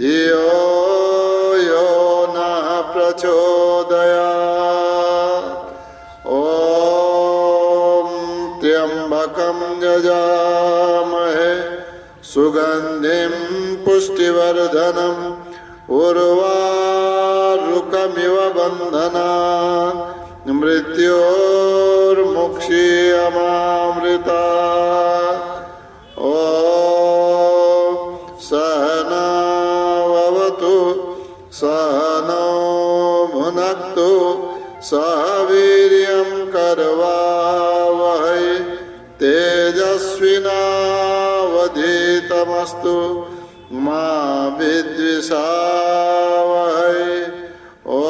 धियो यो नः प्रचोदयात्। ॐ त्र्यम्बकं यजामहे सुगन्धिं पुष्टिवर्धनम् उर्वारुकमिव बन्धनान् मृत्योर्मुक्षीयमामृतात्। ॐ सहनावतु सहनौ भुनक्तु सह वीर्यं करवावहै तेजस्विनावधीतमस्तु मा विद्विषावहै। ॐ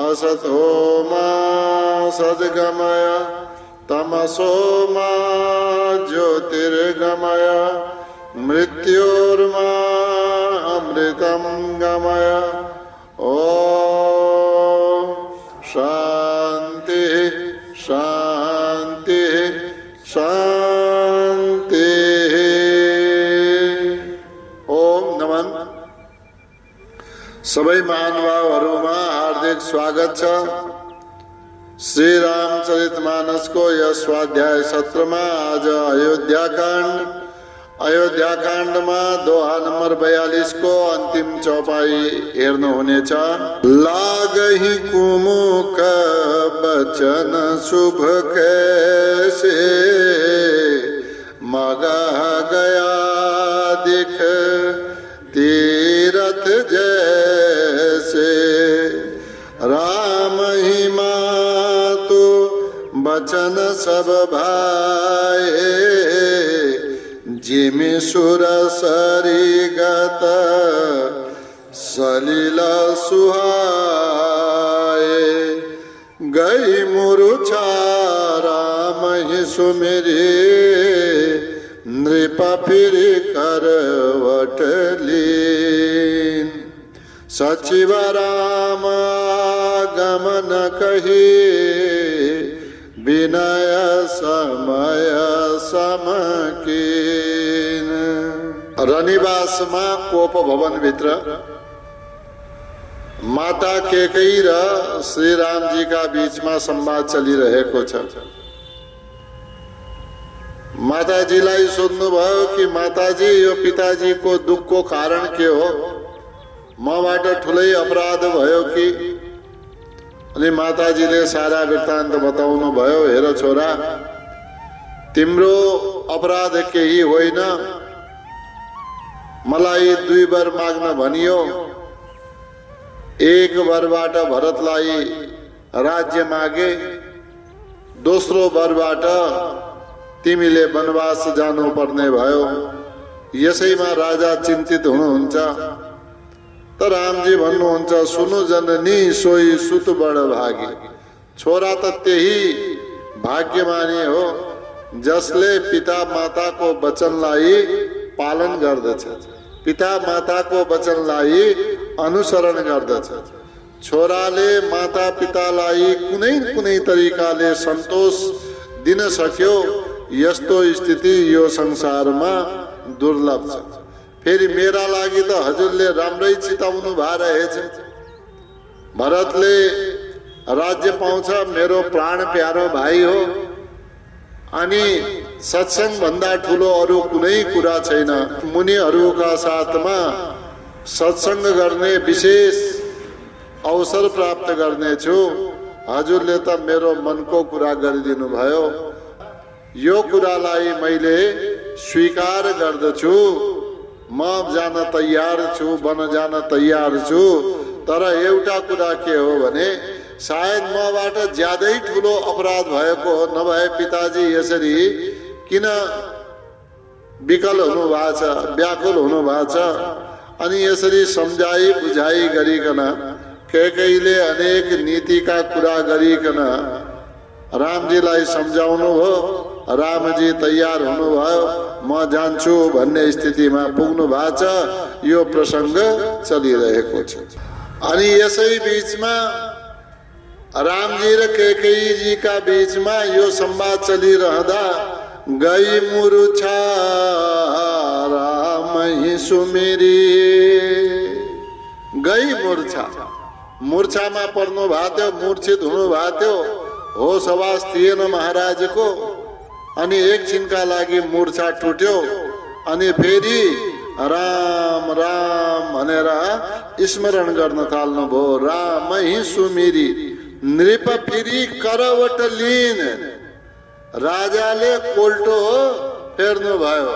असतो मा सद्गमय तमसो मा ज्योतिर्गमय मृत्योर्मा अमृतं गमय। ॐ शांति शांति शांति। ओम नमन। सबै महानुभावहरुमा हार्दिक स्वागत छ। श्री रामचरितमानसको यस स्वाध्याय सत्रमा आज अयोध्याकाण्डमा दोहा नम्बर 42 को अंतिम चौपाई हेर्नु हुनेछ। लागहि कुमुक बचन शुभ कैसे मगह गया दिख तीरथ जैसे। राम ही मातु बचन सब भाए जिमि सुर सरिगत सलिल सुहाए। गई मूर्छा राम ही सुमिरी नृप फिर करवट लीन। सचिव राम गमन कही विनय समय समकीन। रनिवासमा कोप भवन भित्र माता केकई र श्री रामजी का बीचमा संवाद चलिरहेको छ। माताजीलाई सोध्नुभयो कि माताजी यो पिताजीको दुखको कारण के हो, मबाट ठुलै अपराध भयो कि? अनि माताजीले सारा वृत्तान्त बताउनु भयो। हेर छोरा, तिम्रो अपराध केही होइन। मलाई 2 वर माग्न भनियो। एक वरबाट भरतलाई राज्य मागे, दोस्रो वरबाट तिमीले वनवास जानु पर्ने भयो। यसैमा राजा चिन्तित हुनुहुन्छ। त रामजी भन्नुहुन्छ, सुनु जननी सोई सुत बड भागी। छोरा त त्यही भाग्यमानी हो जसले पिता माताको वचनलाई पालन गर्दछ, पिता माताको वचनलाई अनुसरण गर्दछ। छोराले माता पितालाई कुनै कुनै तरिकाले सन्तोष दिन सक्यो, यस्तो स्थिति यो संसारमा दुर्लभ छ। फेरि मेरा लागि त हजुरले राम्रै चिताउनु भा रहेछ। भरतले राज्य पाउँछ, मेरो प्राण प्यारो भाइ हो। अनि सत्संग भन्दा ठुलो अरु कुनै कुरा छैन। मुनिहरूका साथमा सत्संग गर्ने विशेष अवसर प्राप्त गर्नेछु। हजुरले त मेरो मनको कुरा गरिदिनु भयो। यो कुरालाई मैले स्वीकार गर्दछु। म जान तयार छु, वन जान तयार छु। तर एउटा कुरा के हो भने सायद मबाट ज्यादै ठुलो अपराध भएको हो, नभए पिताजी यसरी किन विकल हुनु भएको छ, व्याकुल हुनु भएको छ। अनि यसरी सम्झाई बुझाई गरिकन कैकेयीले अनेक नीतिका कुरा गरिकन रामजीलाई सम्झाउनु हो। रामजी तयार हुनुभयो, म जान्छु भन्ने स्थितिमा पुग्नु भएको छ। यो प्रसंग चलिरहेको छ। अनि यसै बीचमा रामजी र कैकेयी का बीचमा यो संवाद चलिरहँदा गई मूर्छा राम ही सुमिरी गई मूर्छा। मूर्छामा पर्नु भएको थियो, मूर्छित हुनु भएको थियो, होस हवास थिएन महाराजको। अनि एकछिनका लागि मूर्छा टुट्यो। अनि फेरि राम राम भनेर स्मरण गर्न थाल्नुभयो। रामै सुमिरी नृप फेरि करवट लिन। राजाले कोल्टो फेर्नु भयो।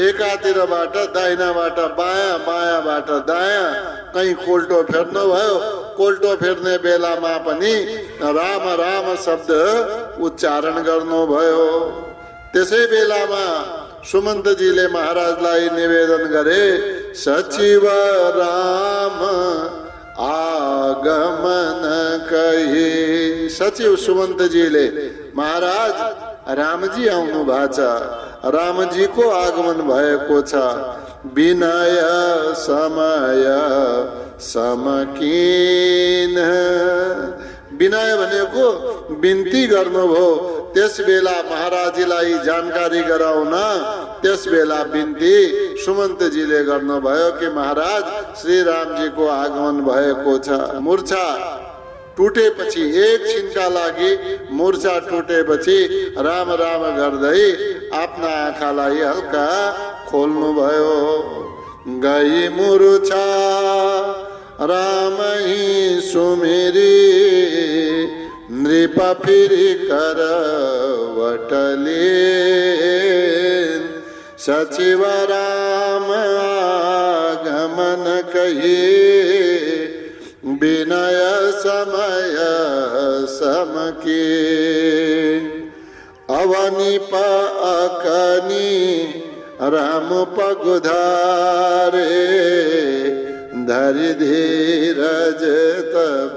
एकातिरबाट दाहिनाबाट बायाँ, बायाँबाट दायाँ, कहीँ कोल्टो फेर्नु भयो। कोल्टो फेर्ने बेलामा पनि राम राम शब्द उच्चारण गर्नुभयो। त्यसै बेलामा सुमन्तजीले महाराजलाई निवेदन गरे, सचिव राम आगमन कही। सचिव सुमन्तजीले, महाराज रामजी आउनु भएको छ, रामजीको आगमन भएको छ। विनय समय समकिन। विनय भनेको बिन्ती गर्नुभयो। त्यस बेला महाराजीलाई जानकारी गराउन त्यस बेला बिन्ती सुमन्तजीले गर्नुभयो कि महाराज श्री रामजीको आगमन भएको छ। मूर्छा टुटेपछि, एकछिनका लागि मूर्छा टुटेपछि राम राम गर्दै आफ्ना आँखालाई हल्का खोल्नुभयो। गई मूर्छा रामै सुमिरी नृप फेरि करवट लिन। सचिव राम आगमन कही विनय समय समकी। अवनिप अकनी राम पगुधारे धरि धीरज तब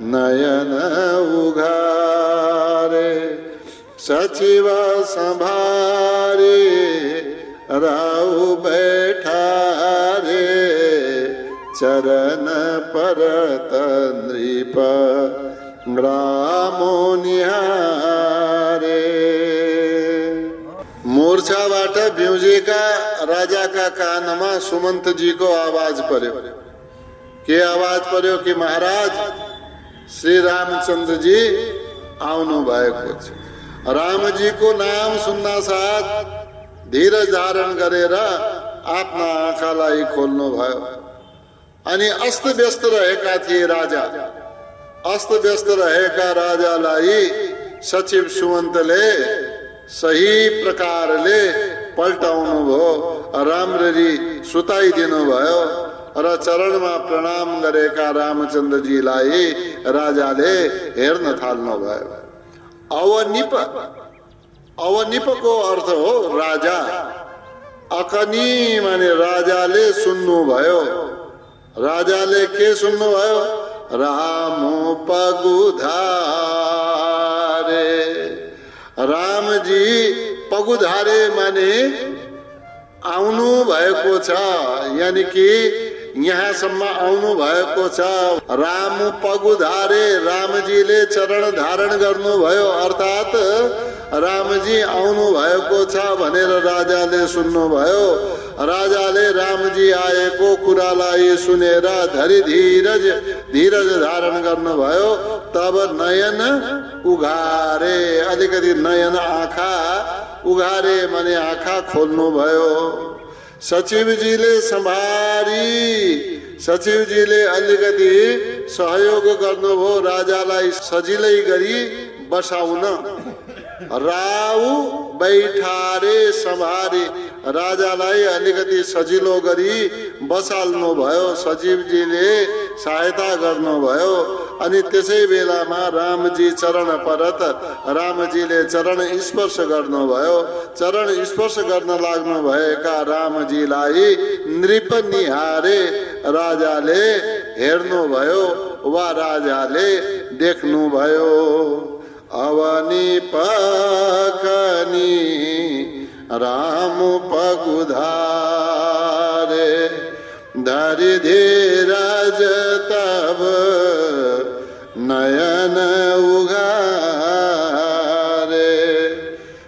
नयन उघारे। सचिव संभारे राहु बैठारे चरण परत नृप ग्रामो निहारे। मोर्चाबाट बिउजेका राजाका कानमा सुमन्तजीको आवाज पर्यो। के आवाज पर्यो कि महाराज श्री रामचन्द्रजी आउनु भएको छ। रामजीको नाम सुन्दा साथ धीरज धारण गरेर आफ्ना आँखालाई खोल्नु भयो। अनि अस्त व्यस्त रहेका थिए राजा। अस्त व्यस्त रहेका राजालाई सचिव सुमन्तले सही प्रकारले पल्टाउनु भयो, राम्ररी सुताइदिनु भयो र चरणमा प्रणाम गरेका रामचन्द्रजीलाई राजाले हेर्न थाल्नु भयो। अवनिप, अवनिपको अर्थ हो राजा। अकनी माने राजाले सुन्नु भयो। राजाले के सुन्नु भयो? राम पगुधारे। रामजी पगुधारे माने आउनु भएको छ, यानी कि यहाँसम्म आउनु भएको छ। राम पगुधारे, रामजीले चरण धारण गर्नुभयो, अर्थात रामजी आउनु भएको छ भनेर राजाले सुन्नुभयो। राजाले रामजी आएको कुरालाई सुनेर धरि धीरज धारण गर्नुभयो। तब नयन उघारे, अलिकति नयन आँखा उघारे माने आँखा खोल्नुभयो। सचिवजीले सम्हारी, सचिवजीले अलिकति सहयोग गर्नुभयो राजालाई सजिलै गरी बसाउन। राउ बैठारे सम्हारी, राजालाई अलिकति सजिलो गरी बसाल्नु भयो। सचिवजीले सहायता गर्नुभयो। अनि त्यसै बेलामा रामजी चरण परत, रामजीले चरण स्पर्श गर्नुभयो। चरण स्पर्श गर्न लाग्नु भएका रामजीलाई नृप निहारे, राजाले हेर्नुभयो वा राजाले देख्नुभयो। अवनि पकनी राम पगुधारे धरि धीरज तब नयन उघारे।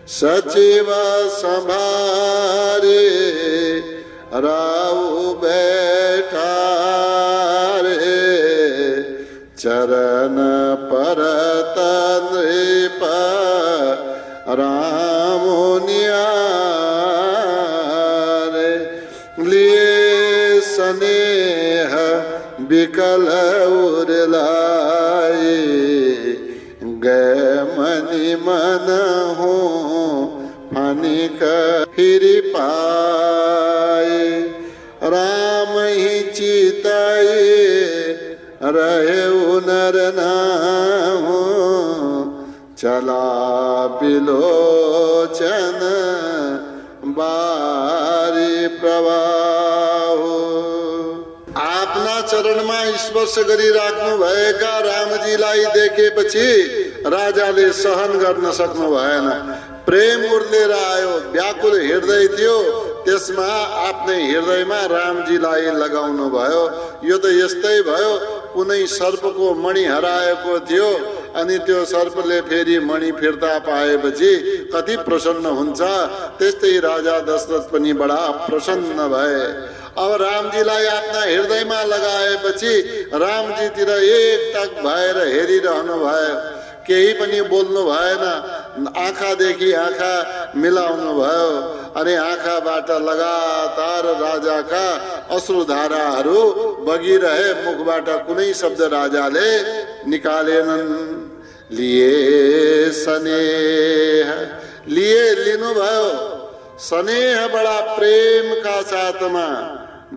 सचिव संभारे राउ बैठा रे चरण परत नृप राम निहारे लिए स्नेह बिकल उरलाए गए मनि मन हो फनिक फिर पाए राम ही चिताए रहे नर नाम चला बिलोचन बारी प्रवाह आपना चरणमा स्पर्श गरिराख्नु भएका रामजीलाई देखेपछि राजाले सहन गर्न सक्नु भएन। प्रेम उर्लेर आयो, व्याकुल हृदय थियो, त्यसमा आफ्नै हृदयमा रामजीलाई लगाउनु भयो। यो त यस्तै भयो, कुनै सर्पको मणि हराएको थियो अनि त्यो सर्पले फेरि मणि फिर्ता पाएपछि कति प्रसन्न हुन्छ, त्यस्तै राजा दशरथ पनि बडा प्रसन्न भए। अब रामजीलाई आफ्ना हृदयमा लगाएपछि रामजीतिर एकटक भएर हेरिरहनु भयो, केही पनि बोल्नु भएन, आँखादेखि आँखा मिलाउनु भयो। अनि आँखाबाट लगातार राजाका अश्रुधाराहरू बगिरहे, मुखबाट कुनै शब्द राजाले निकालेनन्। लिए स्नेह, लिए लिनुभयो, स्नेह बडा प्रेम का साथमा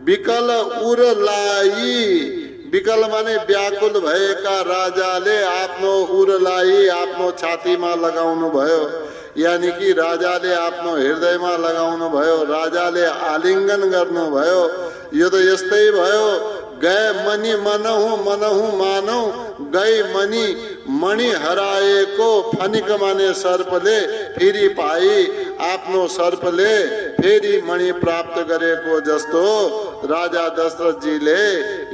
विकल उरलाई, विकल माने व्याकुल भएका राजाले आफ्नो उरलाई आफ्नो छातीमा लगाउनु भयो, यानी कि राजाले आफ्नो हृदयमा लगाउनु भयो, राजाले आलिङ्गन गर्नु भयो। यो त यस्तै भयो, गए मनि मनहु मनहु मानौ, गई मणि मणि हराएको फनिक माने सर्पले फेरि पाई, आफ्नो सर्पले फेरि मणि प्राप्त गरेको जस्तो राजा दशरथजीले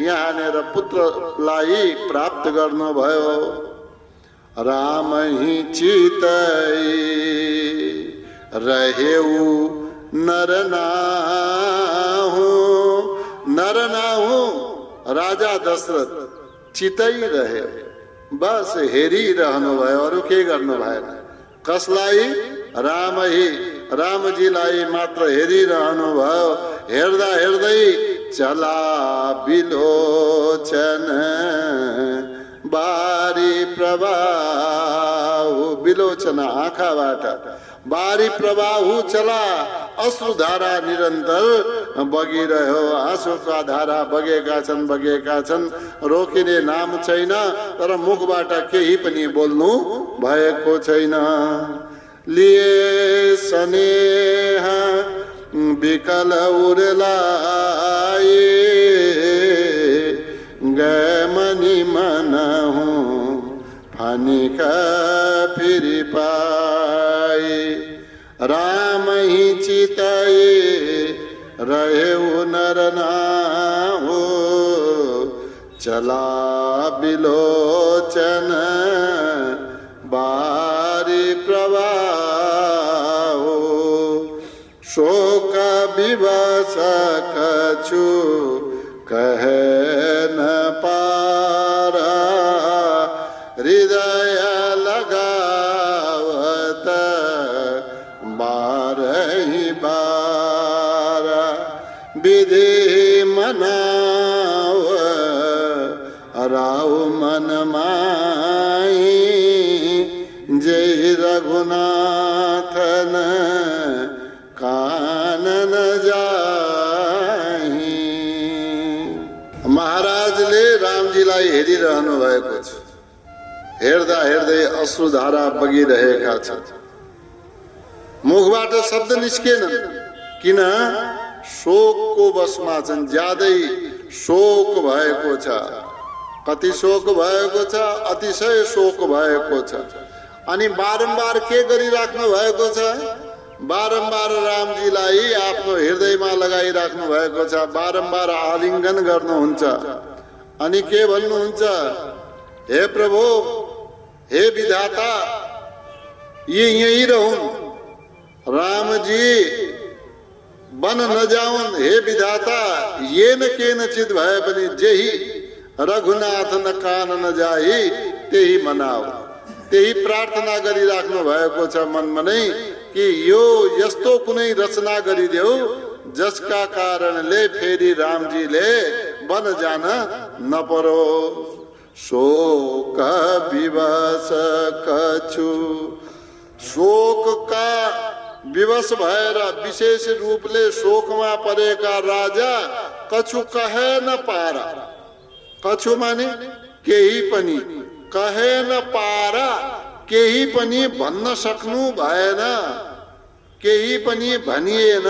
यहाँनेर पुत्रलाई प्राप्त गर्नुभयो। राम ही चितई रहेऊ नर नाहु, नर नाहु राजा दशरथ चितई रहे, बस हेरिरहनु भयो, अरू के गर्नु भएन। कसलाई? राम ही, रामजीलाई मात्र हेरिरहनु भयो। हेर्दा हेर्दै चला बिलोचन बारी प्रवाह, बिलोचन आँखाबाट बारी प्रवाह चला, अश्रुधारा निरन्तर बगिरह्यो, आँसुका धारा बगेका छन्, रोकिने नाम छैन, तर मुखबाट केही पनि बोल्नु भएको छैन। लिए स्नेह विकल उरलाए गए मनि मनहु फनिक फिर पाए। राम ही चिताए रहेऊ नर नाहु चला बिलोचन बारी प्रवाह। शोक विवश कछु कह न पारा, हृदय लगावत बारहि बारा। विधि मनाव राव मन माही, जय रघुनाथन कानन जाही। महाराजले रामजीलाई हेरिरहनु भएको छ, हेर्दा हेर्दै अश्रुधारा बगिरहेका छन्, मुखबाट शब्द निस्केन, किन? शोकको बसमा छन्, ज्यादै शोक भएको छ। कति शोक भएको छ? अतिशय शोक भएको छ। अनि बारम्बार के गरिराख्नु भएको छ? बारम्बार रामजीलाई आफ्नो हृदयमा लगाइराख्नु भएको छ, बारम्बार आलिङ्गन गर्नुहुन्छ। अनि के भन्नुहुन्छ? हे प्रभु, हे विधाता, ये यही रहूं। रामजी बन नजाउन् हे विधाता येन केनचित भए पनि जेही रघुनाथ न कानन जाई त्यही मनाऊ। त्यही प्रार्थना गरिराख्नु भएको छ मनमा नै कि यो यस्तो कुनै रचना गरिदेऊ जसका कारणले फेरि रामजीले वन जान नपरो। शोक विवश कछु, शोकका विवश भएर विशेष रूपले शोकमा परेका राजा कछु कहे न पारा। कछु माने केही पनि, कहे न पारा केही पनि भन्न सक्नु भएन, केही पनि भनिएन,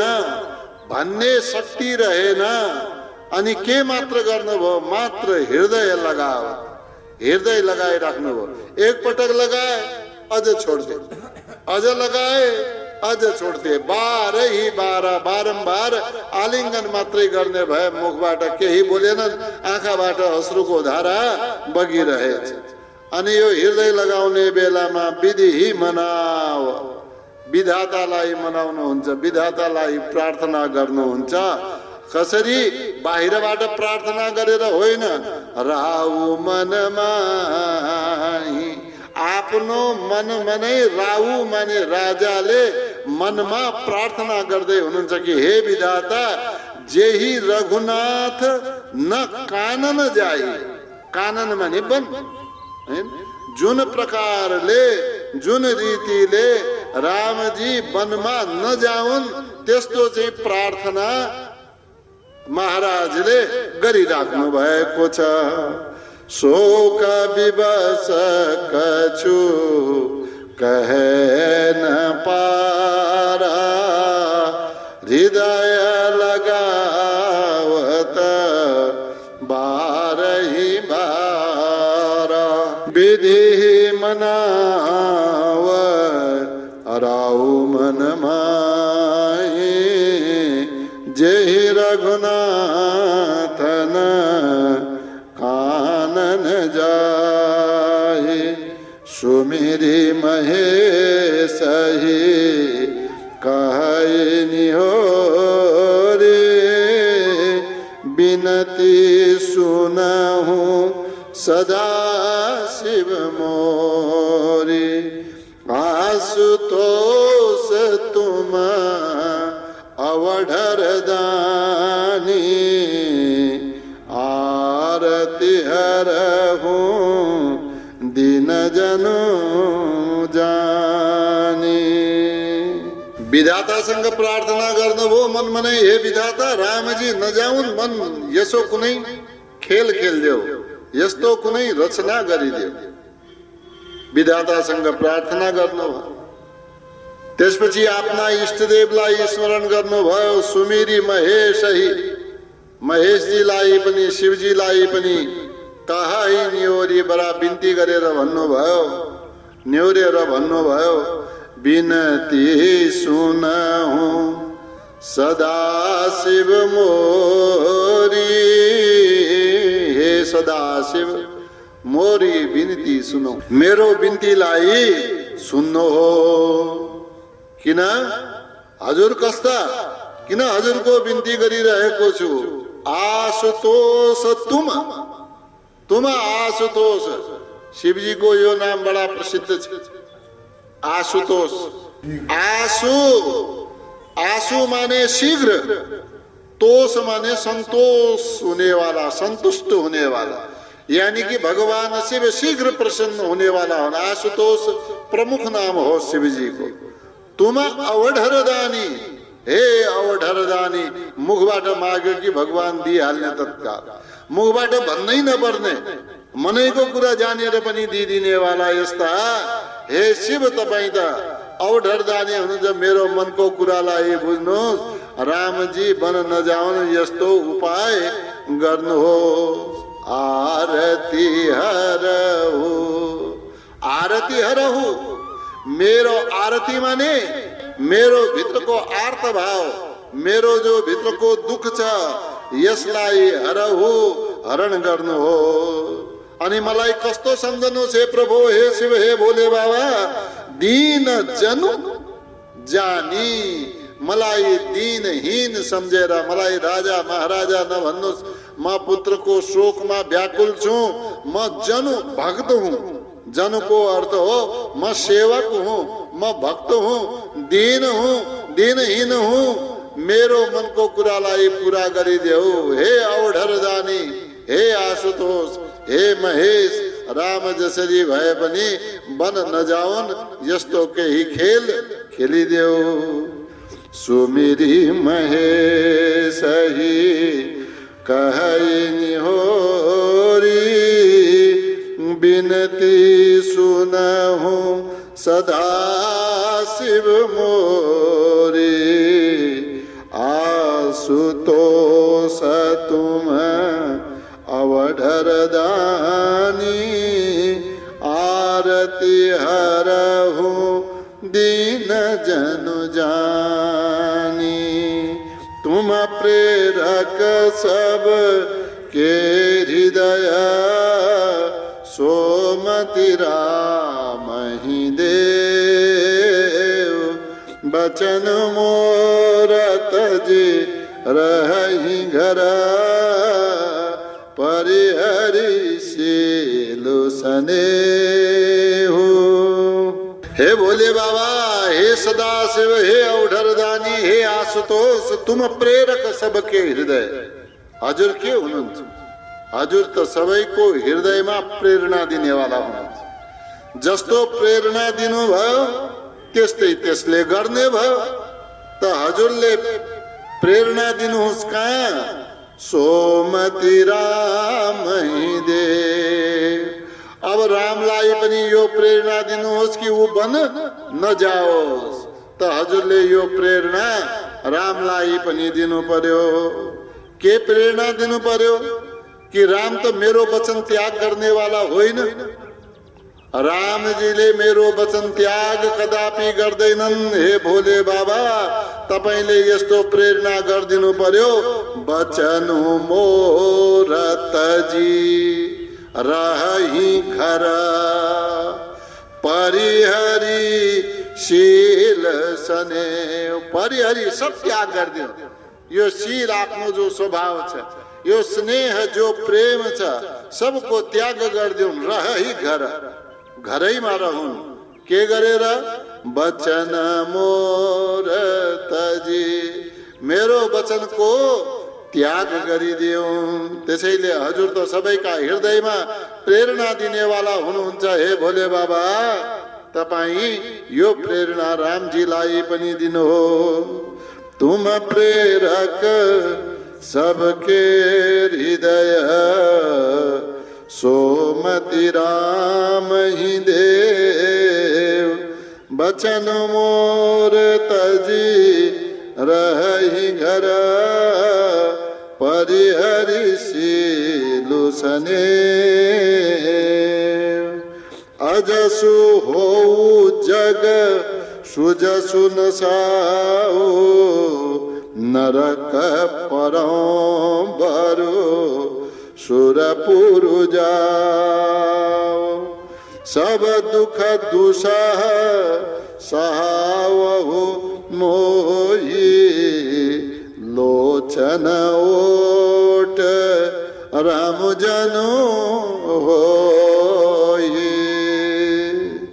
भन्ने शक्ति रहेन। अनि के मात्र गर्नुभयो, मात्र हृदय लगाओ, हृदय लगाइराख्नु भयो। एक पटक लगाए अझ छोड्थे, अझ लगाए अझ छोड्थे, बारम्बार आलिङ्गन मात्रै गर्ने भए मुखबाट केही बोलेनन्, आँखाबाट अश्रुको धारा बगिरहेछ। अनि यो हृदय लगाउने बेलामा विधि मनाओ, विधातालाई मनाउनुहुन्छ, विधातालाई प्रार्थना गर्नुहुन्छ। कसरी? बाहिरबाट प्रार्थना गरेर होइन, राउ मनमा, आफ्नो मन मनै राउ माने राजाले मनमा प्रार्थना गर्दै हुनुहुन्छ कि हे विधाता जेही रघुनाथ न कानन जाई। कानन माने वन, जुन प्रकारले जुन रीतिले रामजी वनमा नजाउन् त्यस्तो चाहिँ प्रार्थना महाराजले गरिराख्नु भएको छ। शोक विवश कछु कहे न पारा, हृदय लगावत बारही बारा। विधि मनाव राउ मन माही, जेहि रघुनाथ न कानन जाहि। सुमिरि महेश ही कहै निहोरे, बिनती सुनहु सदा शिव मोरे। आशुतोष तुम अवढर दानी, आरती हरहु दीन जनु जानी। विधातासँग प्रार्थना गर्नुभयो मन मनै, हे विधाता रामजी नजाउन् मन, यसो कुनै खेल खेल्देऊ, यस्तो कुनै रचना गरिदेऊ। विधातासँग प्रार्थना गर्नुभयो। त्यसपछि आफ्ना इष्टदेवलाई स्मरण गर्नुभयो। सुमिरी महेश ही, महेशजीलाई पनि शिवजीलाई पनि कहाई न्योरी बडा बिन्ती गरेर भन्नुभयो, न्योरेर भन्नुभयो बिनती सुनहु सदा शिव मोरी। हे सदा शिव मोरी बिन्ती सुनो, मेरो बिन्तीलाई सुन्नु हो। किन? हजुर कस्ता? किन हजुरको बिन्ती गरिरहेको छु? आशुतोष तुम आशुतोष। शिवजीको यो नाम बडा प्रसिद्ध छ, आशुतोष। आशु, आशु माने शीघ्र, तोष माने संतोष होने वाला, संतुष्ट होने वाला, यानी कि भगवान शिव शीघ्र प्रसन्न होने वाला होना। आशुतोष प्रमुख नाम हो शिवजी को। तुम अवढर दानी, हे अवढर दानी। मुखबाट माग्यो कि भगवान दिइहाल्ने तत्काल, मुखबाट भन्नै नपर्ने, मनैको कुरा जानेर पनि दिइदिने वाला यस्ता हे शिव तपाईँ त अवढर दानी हुनुहुन्छ। मेरो मनको कुरालाई बुझ्नुहोस्, रामजी वन नजाउन् यस्तो उपाय गर्नुहोस्। आरती हरहु, आरती हरहु, मेरो आरती माने मेरो भित्रको आर्त भाव, मेरो जो भित्रको दुख छ यसलाई हरहु, हरण गर्नु हो। अनि मलाई कस्तो सम्झनु छे प्रभु, हे शिव, हे भोले बाबा, दीन जनु जानी, मलाई दीनहीन सम्झेर मलाई राजा महाराजा नभन्नुस्। म पुत्रको शोकमा व्याकुल छु। म जनु भक्त हुँ। जनुको अर्थ हो म सेवक हुँ, म भक्त हुँ, दीन हुँ, दीनहीन हुँ। मेरो मनको कुरालाई पूरा गरिदेऊ हे औढर दानी, हे आशुतोष, हे महेश। राम जसरी भए पनि बन नजाउन्, यस्तो केही खेल खेलिदेऊ। सुमिरी महेश ही कहै होरी, बिनती सुनहु सदा शिव मोरी। आशुतोष तुम अवढर दानी, आरती हरहु दीन जनु जानी। तुम प्रेरक सब के हृदय, सोमति राम ही देव। बचन मोर तजे रहि घर, परिहरि शीलु स्नेहु। हे भोले बाबा, हे सदाशिव, हे औढरदानी, हे आशुतोष, तुम प्रेरक सबके हृदय। हजुर के हुनुहुन्छ? हजुर त सबैको हृदयमा प्रेरणा दिनेवाला हुनुहुन्छ। जस्तो प्रेरणा दिनुभयो त्यस्तै त्यसले गर्ने भयो। त हजुरले प्रेरणा दिनुहोस् कहाँ? सोमति राम दे। अब रामलाई पनि यो प्रेरणा दिनुहोस् कि ऊ वन नजाओस्। त हजुरले यो प्रेरणा रामलाई पनि दिनु पर्यो। के प्रेरणा दिनु पर्यो? कि राम त मेरो वचन त्याग गर्नेवाला होइन। रामजीले मेरो वचन त्याग कदापि गर्दैनन्। हे भोले बाबा, तपाईले यस्तो प्रेरणा गरिदिनु पर्यो। वचन मोर तजी रहि घर, परिहरि शील स्नेह। परिहरि सब त्याग गरिदिनु। यो शील आफ्नो जो स्वभाव छ, यो स्नेह जो प्रेम छ, सबको त्याग गरिदिउन्। रहि घर, घरैमा रहन्। के गरेर? वचन मोर तजी, मेरो वचनको त्याग गरिदिउन्। त्यसैले हजुर त सबैका हृदयमा प्रेरणा दिनेवाला हुनुहुन्छ। हे भोले बाबा, तपाईँ यो प्रेरणा रामजीलाई पनि दिनुहो। तुम प्रेरक सबके हृदय, सोमति राम ही देव। बचन मोर तजी रहि घर, परिहरि शीलु स्नेह। अजसु हो जग सुजसु न साओ, नरक परौं बरो सुरपुर जाओ। सब दुख दुसह सहावहु मोहि, लोचन ओट राम जनु होई।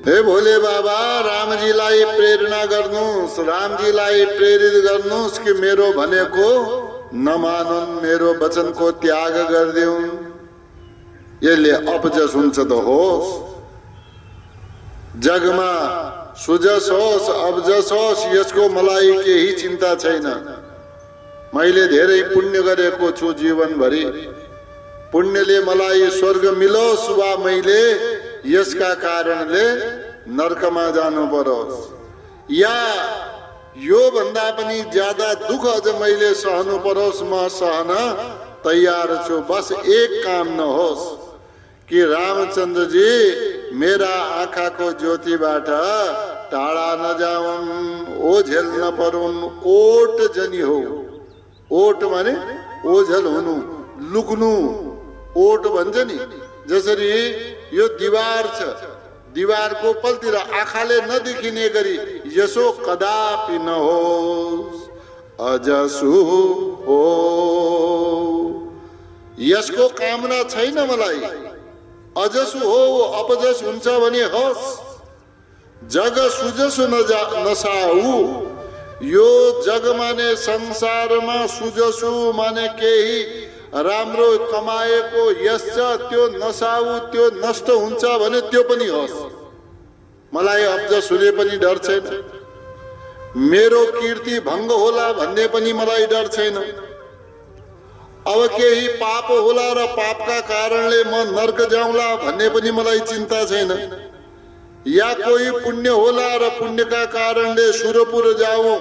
हे भोले बाबा, रामजीलाई प्रेरणा गर्नुहोस्। रामजीलाई प्रेरित गर्नुहोस् कि मेरो भनेको नमानुन्, मेरो वचनको त्याग गरिदिउन्। यसले अपजस हुन्छ त होस्, जगमा सुजस होस् अपजस होस्, यसको मलाई केही चिन्ता छैन। मैले धेरै पुण्य गरेको छु जीवनभरि। पुण्यले मलाई स्वर्ग मिलोस् वा मैले यसका कारणले नरकमा जानु परोस्, या यो भन्दा पनि ज्यादा दुःख अझ मैले सहनु परोस्, म सहन तयार छु। बस एक काम नहोस् कि रामचन्द्रजी मेरा आँखाको ज्योतिबाट टाढा नजाउन्, ओझेल नपरुन्। ओट जनी हो। ओट माने ओझेल हुनु, लुक्नु। ओट भन्छ नि, जसरी यो दीवार छ, दीवारको पलतिर आँखाले नदेखिने गरी यसो कदापि नहोस्। अजसु हो। यसको कामना छैन मलाई। अजसु हो अपजस हुन्छ भने होस्। जग सुजसु नसाऊ। यो जग माने संसारमा सुजसु माने केही राम्रो कमाएको यश त्यो नसाऊ, त्यो नष्ट हुन्छ भने त्यो पनि होस्। मलाई अपजस हुने पनि डर छैन। मेरो कीर्ति भङ्ग होला भन्ने पनि मलाई डर छैन। अब केही पाप होला र पापका कारणले म नर्क जाउँला भन्ने पनि मलाई चिन्ता छैन। या कोही पुण्य होला र पुण्यका कारणले सुरपुर जाऊँ।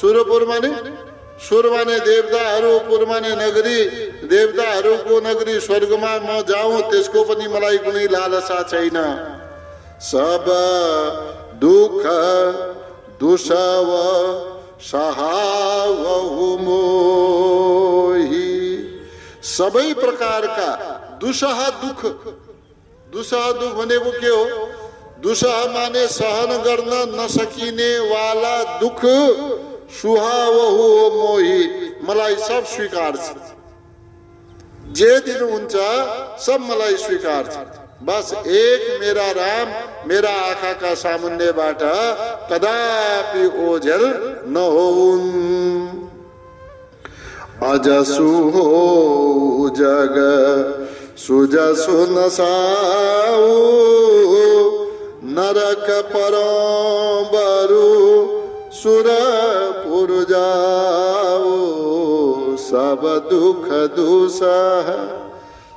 सुरपुर माने सुर माने देवताहरू, पुर माने नगरी, देवताहरूको नगरी स्वर्गमा म जाऊँ, त्यसको पनि मलाई कुनै लालसा छैन। सब दुख दुसव सहावहु मोही। सबै प्रकारका दुसह दुख। दुसह दुख भनेको के हो? दुसह माने सहन गर्न नसकिने वाला दुख। सुहावहु मोही, मलाई सब स्वीकार छ। जे दिनुहुन्छ सब मलाई स्वीकार छ। बस एक मेरा राम मेरा आँखा का सामुन्नेबाट कदापि ओझेल नहोउन्। अजसु हो जग सुजसु नसाऊ। नरक परबरु सुरपुर जाओ। सब दुख दुसह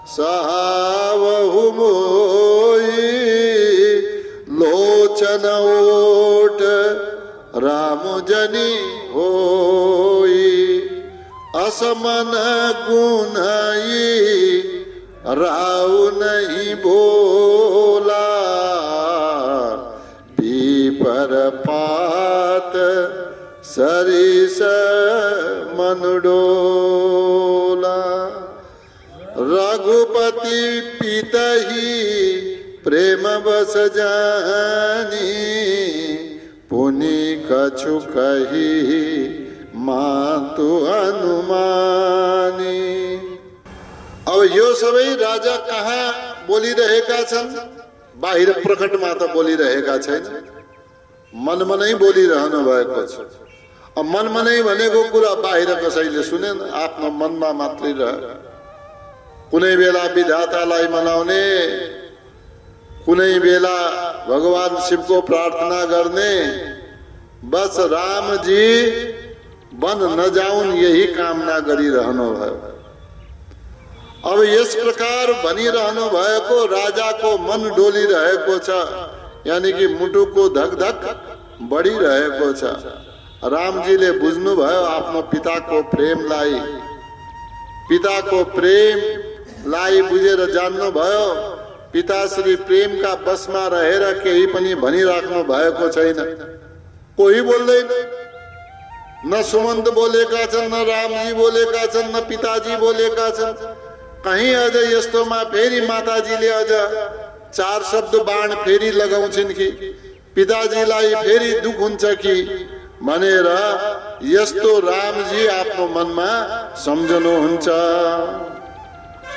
सहावहु मोही। लोचन ओट राम जनी होई। असमन गुनाई राव नहीं बोला। पीपर पात सरिस मन डोला। रघुपति पितहि प्रेम बस जानी। पुनि कछु कही मातु अनुमानी। अब यो सबै राजा कहाँ बोलिरहेका छन्? बाहिर प्रकटमा त बोलिरहेका छैन, मनमा नै बोलिरहनु भएको छ। अब मनमा नै भनेको कुरा बाहिर कसैले सुनेन, आफ्नो मनमा मात्रै रह्यो। कुनै बेला विधातालाई मनाउने, कुनै बेला भगवान शिवको प्रार्थना गर्ने। बस रामजी वन नजाउन् यही कामना गरिरहनु भयो। अब यस प्रकार भनिरहनु भएको राजाको मन डोलिरहेको छ, यानी कि मुटुको धकधक बढिरहेको छ। रामजीले बुझ्नुभयो आफ्नो पिताको प्रेमलाई। पिताको प्रेमलाई बुझेर जान्नुभयो। पिताश्री प्रेमका बसमा रहेर केही पनि भनिराख्नु भएको छैन। कोही बोल्दैन, न सुमन्त बोलेका छन्, न रामजी बोलेका छन्, न पिताजी बोलेका छन्। कहीं अझ यस्तोमा फेरि माताजीले अझ चार शब्द बाण फेरि लगाउँछिन् कि पिताजीलाई फेरि दुख हुन्छ कि भनेर यस्तो रामजी आफ्नो मनमा सम्झनुहुन्छ।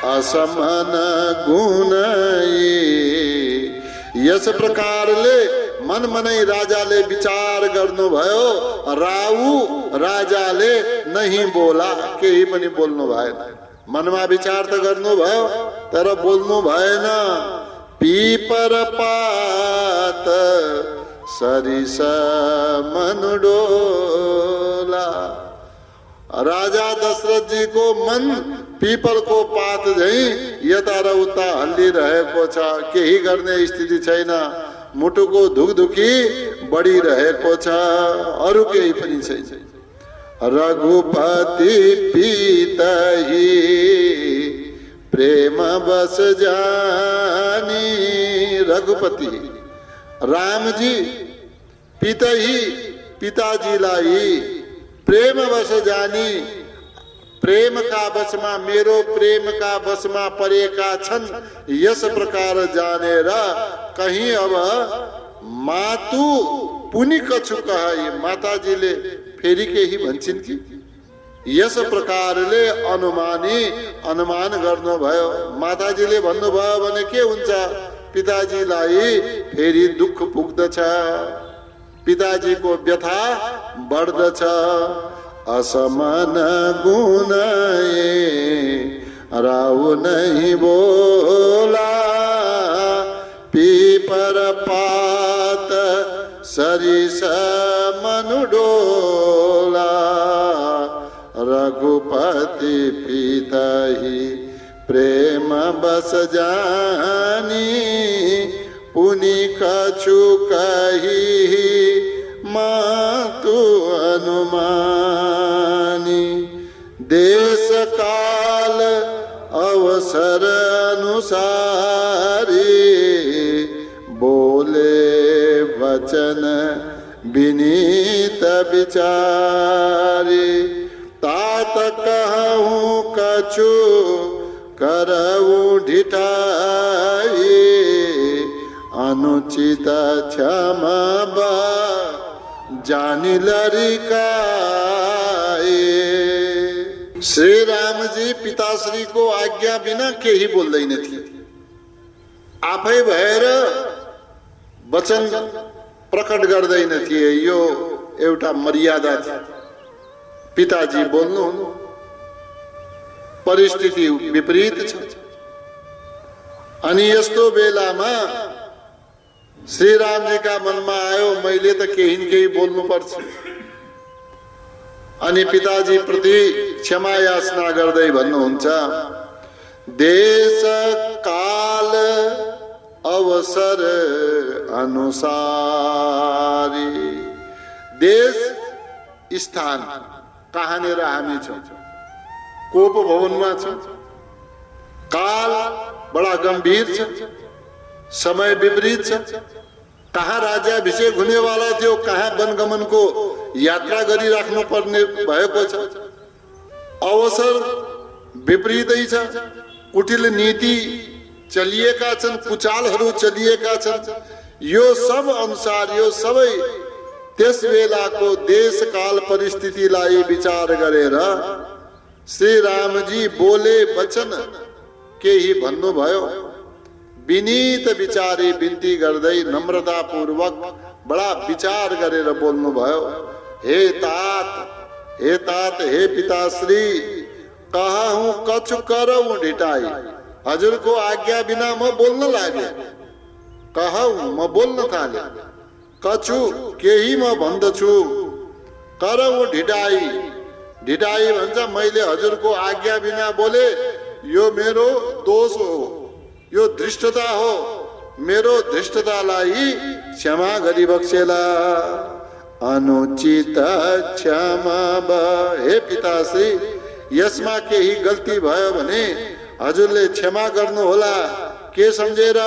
असमान गुनाई। यस प्रकारले मनमनै राजाले विचार गर्नुभयो। राहु राजाले नहीं बोला, केही पनि बोल्नु भएन। मनमा विचार त गर्नुभयो तर बोल्नु भएन। पीपर पात सरिस मन डोला। राजा दशरथ जी को मन पीपलको पात झैं यता र उता हल्लिरहेको छ। केही गर्ने स्थिति छैन। मुटुको धुकधुकी बढिरहेको छ, अरु केही पनि छैन। रघुपति पितहि प्रेम बस जानी। रघुपति रामजी पितहि पिताजीलाई प्रेम बस जानी। प्रेम का बसमा, मेरो प्रेम का बसमा परेका छन्। यस प्रकार जानेर कहीं अब मातु पुनि कछु कहाई। माताजीले फेरि केही भन्छन् कि यस प्रकारले अनुमान गर्नुभयो। माताजीले भन्नुभयो भने के हुन्छ, पिताजीलाई फेरि दुःख पुग्दछ, पिताजीको व्यथा बढ्दछ। असमान गुण राउ नहीं बोला, पीपर पात सरिस मनु डोला। रघुपति पिताही प्रेम बस जानी, पुनि कछु कही मातु अनुमानी। देश काल अवसर अनुसारी, बोले वचन विनीत विचारी। तात कहूँ कछु करऊँ ढिठाई, अनुचित क्षमा जानी लरिकाए। श्री राम जी पिताश्री को आज्ञा बिना केही बोल्दैन थिए। आफै भएर वचन प्रकट गर्दैन थिए। यो एउटा मर्यादा थियो। पिताजी बोल्नु, परिस्थिति विपरीत छ। अनि यस्तो बेलामा श्री रामजीका मनमा आयो, मैले त केही न केही बोल्नु पर्छ। अनि पिताजी प्रति क्षमा याचना गर्दै भन्नुहुन्छ, देश काल अवसर अनुसारी। देश स्थान कहाँनिर हामी छौँ, कोप भवनमा छौँ। काल बडा गम्भीर छ, समय विपरीत छ। कहाँ राज्याभिषेक हुनेवाला थियो, कहाँ वनगमनको यात्रा गरिराख्नु पर्ने भएको छ। अवसर विपरीतै छ। कुटिल नीति चलिएका छन्, कुचालहरू चलिएका छन्। यो सब अनुसार, यो सबै त्यस बेलाको देश काल परिस्थितिलाई विचार गरेर श्री रामजी बोले वचन केही भन्नुभयो। विनीत विचारी, बिन्ती गर्दै नम्रतापूर्वक बडा विचार गरेर बोल्नुभयो। हे तात, हे पिताश्री, कहूँ कछु करऊँ ढिटाई। हजुरको आज्ञा बिना म बोल्न लागे। कहूँ म बोल्न थाले। कछु केही म भन्दछु। करऊँ ढिटाई। ढिटाई भन्छ मैले हजुरको आज्ञा बिना बोले, यो मेरो दोष हो, यो धृष्टता हो। मेरो धृष्टतालाई क्षमा गरिबक्सेला। अनुचित क्षमा हे पिताश्री, यसमा केही गल्ती भयो भने हजुरले क्षमा गर्नुहोला। के सम्झेर?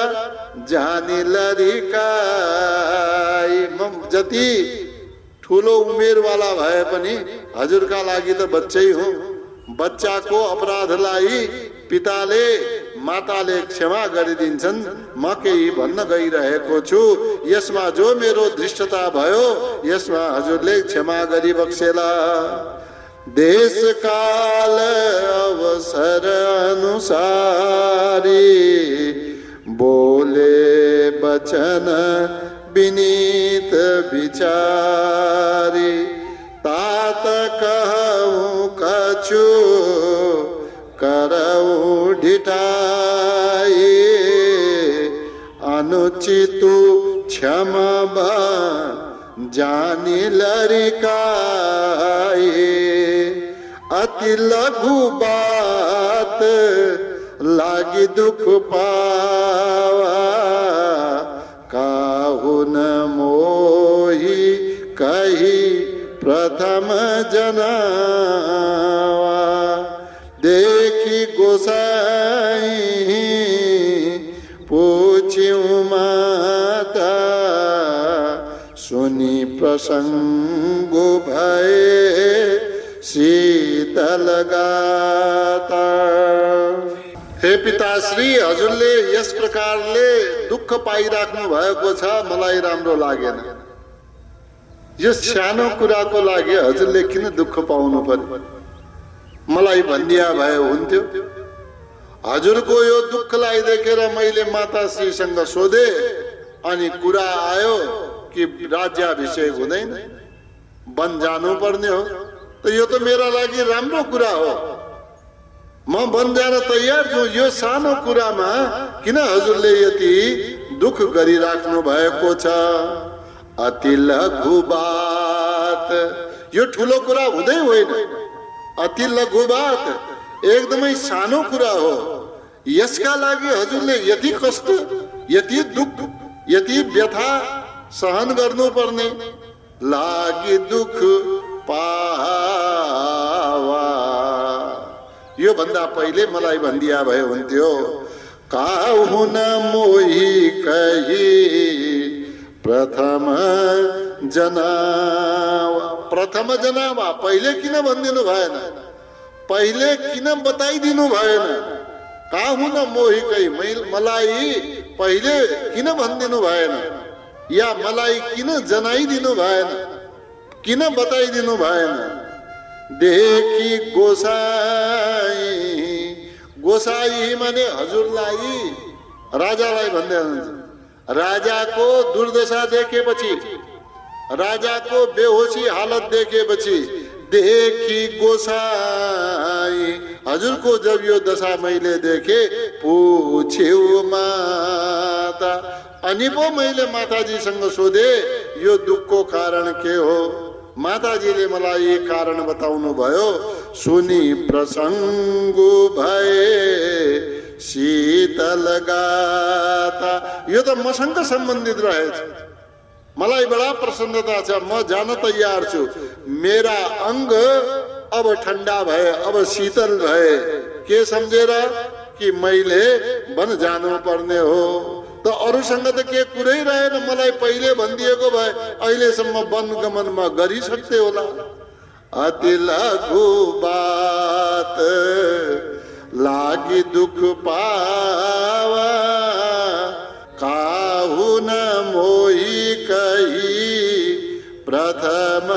जानी लरिकाई। म जति ठुलो उमेरवाला भए पनि हजुरका लागि त बच्चै हुँ। बच्चाको अपराधलाई पिताले माताले क्षमा गरिदिन्छन्। म केही भन्न गइरहेको छु, यसमा जो मेरो धृष्टता भयो यसमा हजुरले क्षमा गरिबक्सेला। देश काल अवसर अनुसारी, बोले वचन विनीत विचारी। तात कहूँ कछु करऊँ ढिठाई, अनुचितु क्षमा जानी लरिकाई। अति लघु बात लागी दुख पावा, काहू न मोही कही प्रथम जनावा। देखी गोसाई पूछ्यू माता, सुनी प्रसंग भये शीतल गाता। हे पिताश्री, हजुरले यस प्रकारले दुःख पाइराख्नु भएको छ, मलाई राम्रो लागेन। यो सानो कुराको लागि हजुरले किन दुःख पाउनु पर्यो? मलाई भनिदिया भए हुन्थ्यो। हजुरको यो दुःखलाई देखेर मैले माताश्रीसँग सोधे, अनि कुरा आयो कि राज्याभिषेक हुँदैन, वन जानु पर्ने हो। त यो त मेरा लागि राम्रो कुरा हो, म वन जान तयार छु। यो सानो कुरामा किन हजुरले यति दुःख गरिराख्नु भएको छ? अति लघु बात, यो ठुलो कुरा हुँदै होइन। अति लघु बात, एकदमै सानो कुरा हो। यसका लागि हजुरले यति कष्ट, यति दुःख, यति व्यथा सहन गर्नु पर्ने? लागि दुःख पावा, यो भन्दा पहिले मलाई भनिदिया भए हुन्थ्यो। काहु न मोही कही प्रथम जनावा। प्रथम जनावा पहिले किन भनिदिनु भएन? पहिले किन बताइदिनु भएन? काहु न मोही कही, मलाई पहिले किन भनिदिनु भएन? या मलाई किन जनाइदिनु भएन? किन बताइदिनु भएन? देखि गोसाई, गोसाई माने हजुरलाई, राजालाई भन्दै हुनुहुन्छ। राजाको दुर्दशा देखेपछि, राजाको बेहोसी हालत देखेपछि, देखि गोसाई, हजुरको जब यो दशा मैले देखे, पुछ्यौ माता, अनि पो मैले माताजीसँग सोधे यो दुःखको कारण के हो? माताजीले मलाई कारण बताउनु भयो। सुनि प्रसङ्ग भए शीतल गाता, यो त मसँग सम्बन्धित रहेछ। मलाई बडा प्रसन्नता छ, म जान तयार छु। मेरा अंग अब ठन्डा भए, अब शीतल भए। के सम्झेर? कि मैले वन जानु पर्ने हो। त अरूसँग त के कुरै रहेन, मलाई पहिले भनिदिएको भए अहिलेसम्म वन गमनमा गरिसक्थे होला। अति लघु बात लागि दुःख पावा, काहु न मोही कही प्रथम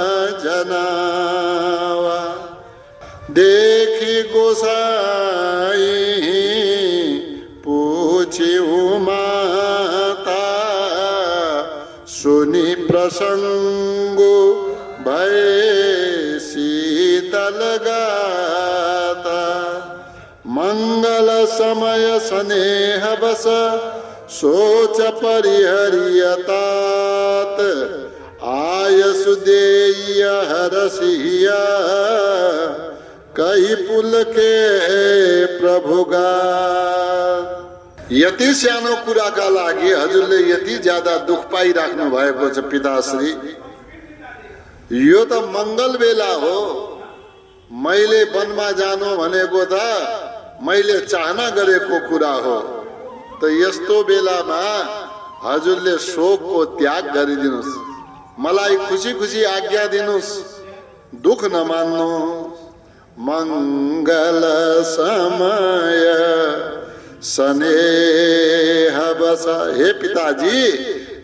जनावा। देखि गोसाई पूछ्यौ माता, सुनि प्रसङ्ग भए शीतल गाता। मंगल समय स्नेह बस सोच परिहरियतात, आयसु देय हरसिया कही पुल के प्रभुगा। यति सानो कुराका लागि हजुरले यति ज्यादा दुःख पाइराख्नु भएको छ पिताश्री। यो त मंगल बेला हो। मैले वनमा जानु भनेको त मैले चाहना गरेको कुरा हो। त यस्तो बेलामा हजुरले शोकको त्याग गरिदिनुस्, मलाई खुसी खुसी आज्ञा दिनुस्, दुःख नमान्नु। मंगल समय स्नेह बस, हे पिताजी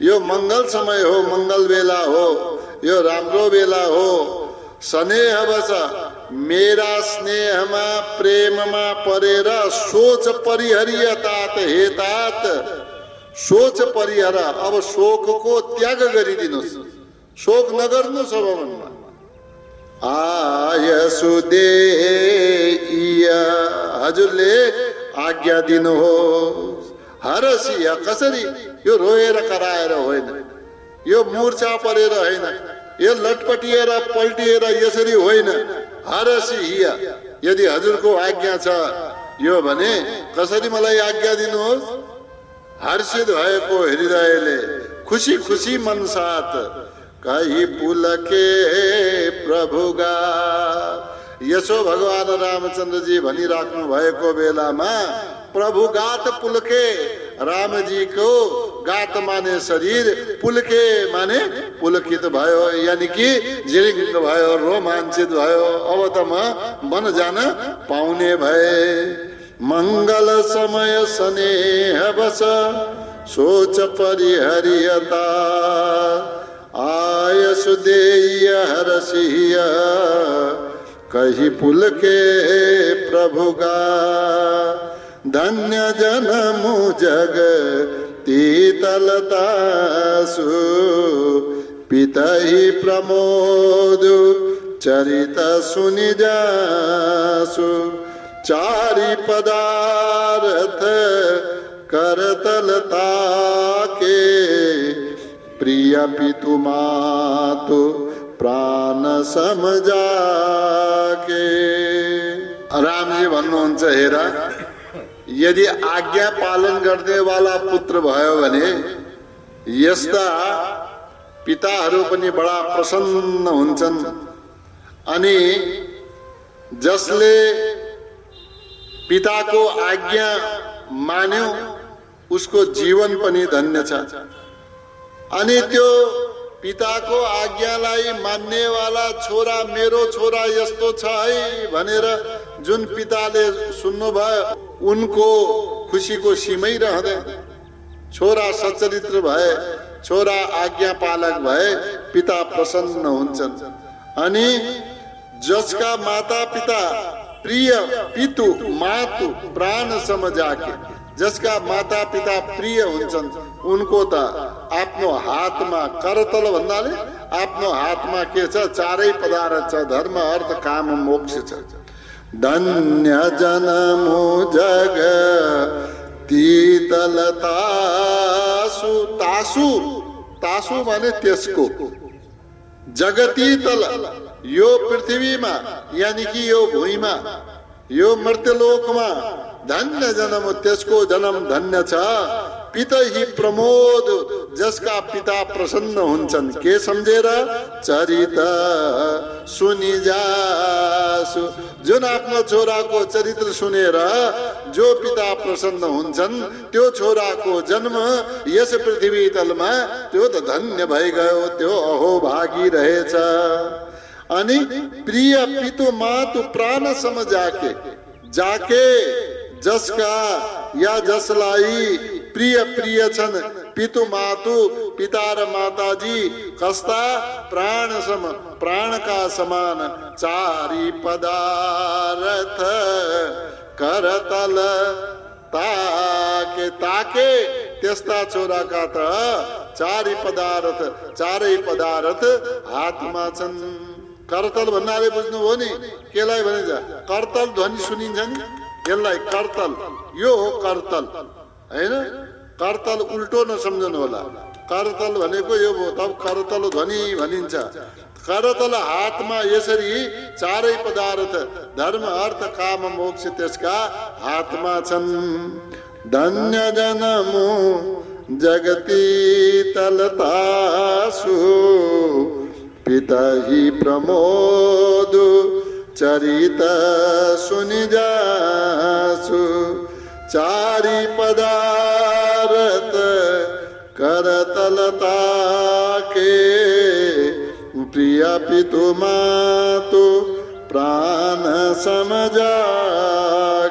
यो मंगल समय हो, मंगल बेला हो, यो राम्रो बेला हो। स्नेह बस, मेरा स्नेहमा प्रेममा परेर सोच परिहरियतात, हे तात सोच परिहर। अब शोकको त्याग गरिदिनुस्, शोक नगर्नुस् अब मनमा। आयसु देय, हजुरले आज्ञा दिनुहोस्। हरसिया, कसरी? यो रोएर कराएर होइन, यो मूर्छा परेर होइन, यो लटपटिएर पल्टिएर यसरी होइन। हरसिया, यदि हजुरको आज्ञा छ यो भने कसरी मलाई आज्ञा दिनुहोस्। हर्षित भएको हृदयले खुसी खुसी मन साथ कही पुलके प्रभुगा। यसो भगवान रामचंद्र जी भनिराख्नु भएको बेलामा प्रभु गात पुलके, राम जी को गात माने शरीर, पुलके माने पुलकित भयो, यानी कि झिलिङ्ग भयो, रोमाञ्चित भयो। अब त म वन जान पाउने भए। मंगल समय स्नेह बस सोच परिहरियता, आयसु देय हरसिया कही पुल के प्रभु का। धन्य जनमु जग तीतलतासु पिता ही प्रमोद चरित सुनि जासु। चारि पदार्थ करतलता के प्रिय पितु मातु प्राण समझा के। राम जी भन्नुहुन्छ हेर यदि आज्ञा पालन गर्ने वाला पुत्र भयो भने यस्ता पिताहरू पनि बडा प्रसन्न हुन्छन् अनि जसले पिताको आज्ञा मान्यो उसको जीवन पनि धन्य छ। अनि त्यो पिताको आज्ञालाई मान्ने वाला छोरा मेरो छोरा यस्तो छ है भनेर जुन पिताले सुन्नुभयो उनको खुसीको सीमै रहँदैन। छोरा सच्चरित्र भए छोरा आज्ञा पालक भए पिता प्रसन्न हुन्छन्। अनि जसका माता पिता प्रिय पितु मातु प्राण समझाके जसका माता पिता प्रिय हुन्छन् उनको त आफ्नो हातमा करतल भन्नाले आफ्नो हातमा के छ चारै पदार्थ छ धर्म अर्थ काम मोक्ष छ। धन्य जनमु जग तीतल तासु। तासु तासु माने त्यसको जगतीतल यो पृथ्वीमा यानी कि यो भुइँमा यो मर्त्यलोकमा धन्य जन्म त्यसको जन्म धन्य छ। पिता ही प्रमोद जसका पिता प्रसन्न हुन्छन् के सम्झेर चरित सुनि जासु। जुन आफ्नो छोराको चरित्र सुनेर जो पिता प्रसन्न हुन्छन् त्यो छोराको जन्म यस पृथ्वी तलमा त्यो त धन्य भइगयो त्यो अहोभागी रहेछ। अनि प्रिय पितु मातु प्राण समझाके जाके जसका या जसलाई प्रिय प्रिय छन् पितु मातु पिता र माताजी कस्ता प्राण सम प्राण का समान चारि पदार्थ करतल ताके त्यस्ता छोराका त चारै पदार्थ हातमा छन्। करतल भन्नाले बुझ्नुभयो नि केलाई भनिन्छ करतल ध्वनि सुनिन्छ नि यसलाई करतल यो हो करतल हैन। करतल उल्टो नसम्झनु होला करतल भनेको यो हो तब करतल ध्वनि भनिन्छ। करतल हातमा यसरी चारै पदार्थ धर्म अर्थ काम मोक्ष त्यसका हातमा छन्। धन्य जनमु जगती तलतासु पिता ही प्रमोद चरित सुनि जासु। चारि पदार्थ करतलता के प्रिय पितु मातु प्राण समझा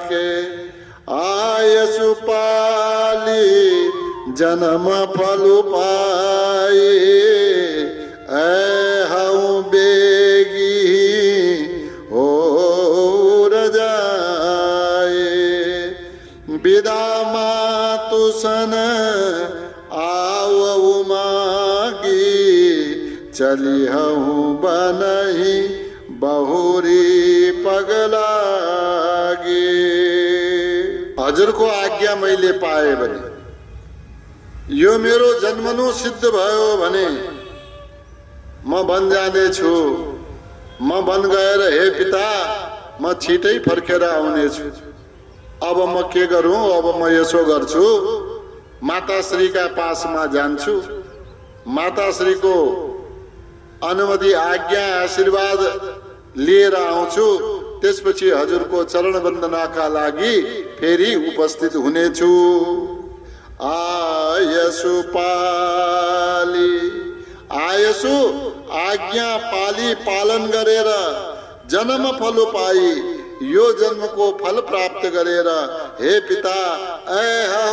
के। आयसु पाली जन्म फलु पाए हूँ बेगी हो रजाए। विदा मातु सन आओ मागी चली हूँ बनही बहुरी पगलागी। हजुरको आज्ञा मैले पाए भने यो मेरो जन्मनु सिद्ध भयो भने म वन जाने छु। म वन गएर हे पिता म छिटै फर्केर आउने छु। अब म के गरौँ अब म यसो गर्छु माताश्रीका पासमा जान्छु माताश्रीको अनुमति आज्ञा आशीर्वाद लिएर आउँछु। त्यसपछि हजुरको चरण वन्दनाका लागि फेरि उपस्थित हुनेछु। आयसु पाली आयसु आज्ञा पाली पालन गरेर जन्म फल पाई यो जन्म को फल प्राप्त गरेर हे पिता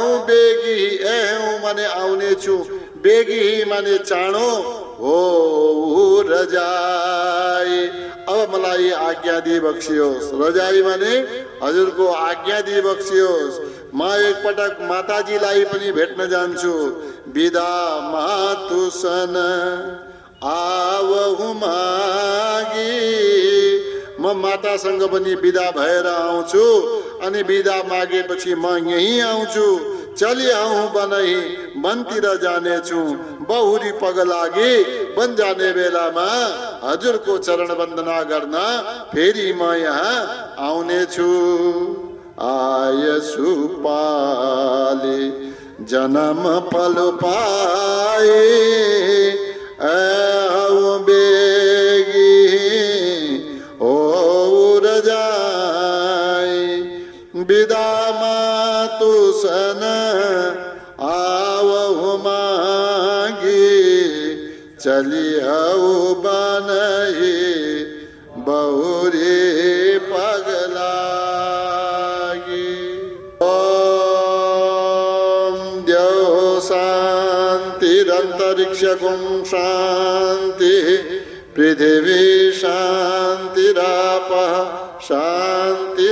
हूँ बेगी हूँ माने आउने छु बेगी माने चाँडो हो रजाई अब मलाई आज्ञा दिई बक्सियोस्। रजाई भने हजुरको आज्ञा दिई बक्सियोस्। म एकपटक माताजीलाई पनि भेट्न जान्छु। बिदा मातुसन आवहु मागी। म मातासँग पनि बिदा भएर आउँछु अनि बिदा मागेपछि म यही आउँछु। चली आऊँ बनही बनतिर जानेछु। बहुरी पग लागि बन जाने बेलामा हजुरको चरण वन्दना गर्न फेरि म यहाँ आउने छु। आयसु पाले जन्म फल पाए आओ बेगी ओ रजाई। बिदा मातुसन आवहु मागी। चली आओ बनही बहुरी पगला। अंतरिक्षगुं शांति पृथिवी शांतिरापः शांतिरोषधयः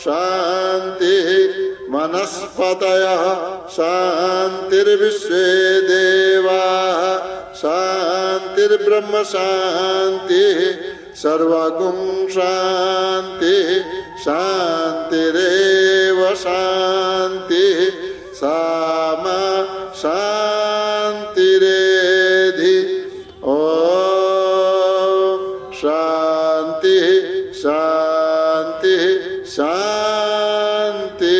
शांति वनस्पतयः शांतिर्विश्वे देवाः शांतिर्ब्रह्म शांतिः सर्वगुं शांति शांतिरेव शांतिः सामा शांतिरेधि। ओम शांति शांति शांति।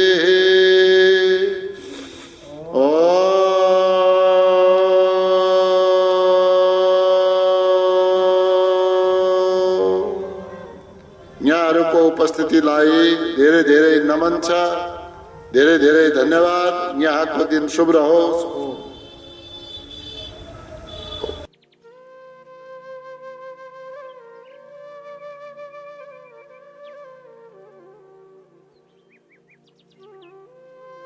यहाँहरूको उपस्थितिलाई धेरै धेरै नमन छ। धेरै धेरै धन्यवाद। यहाँको दिन शुभ रहोस्।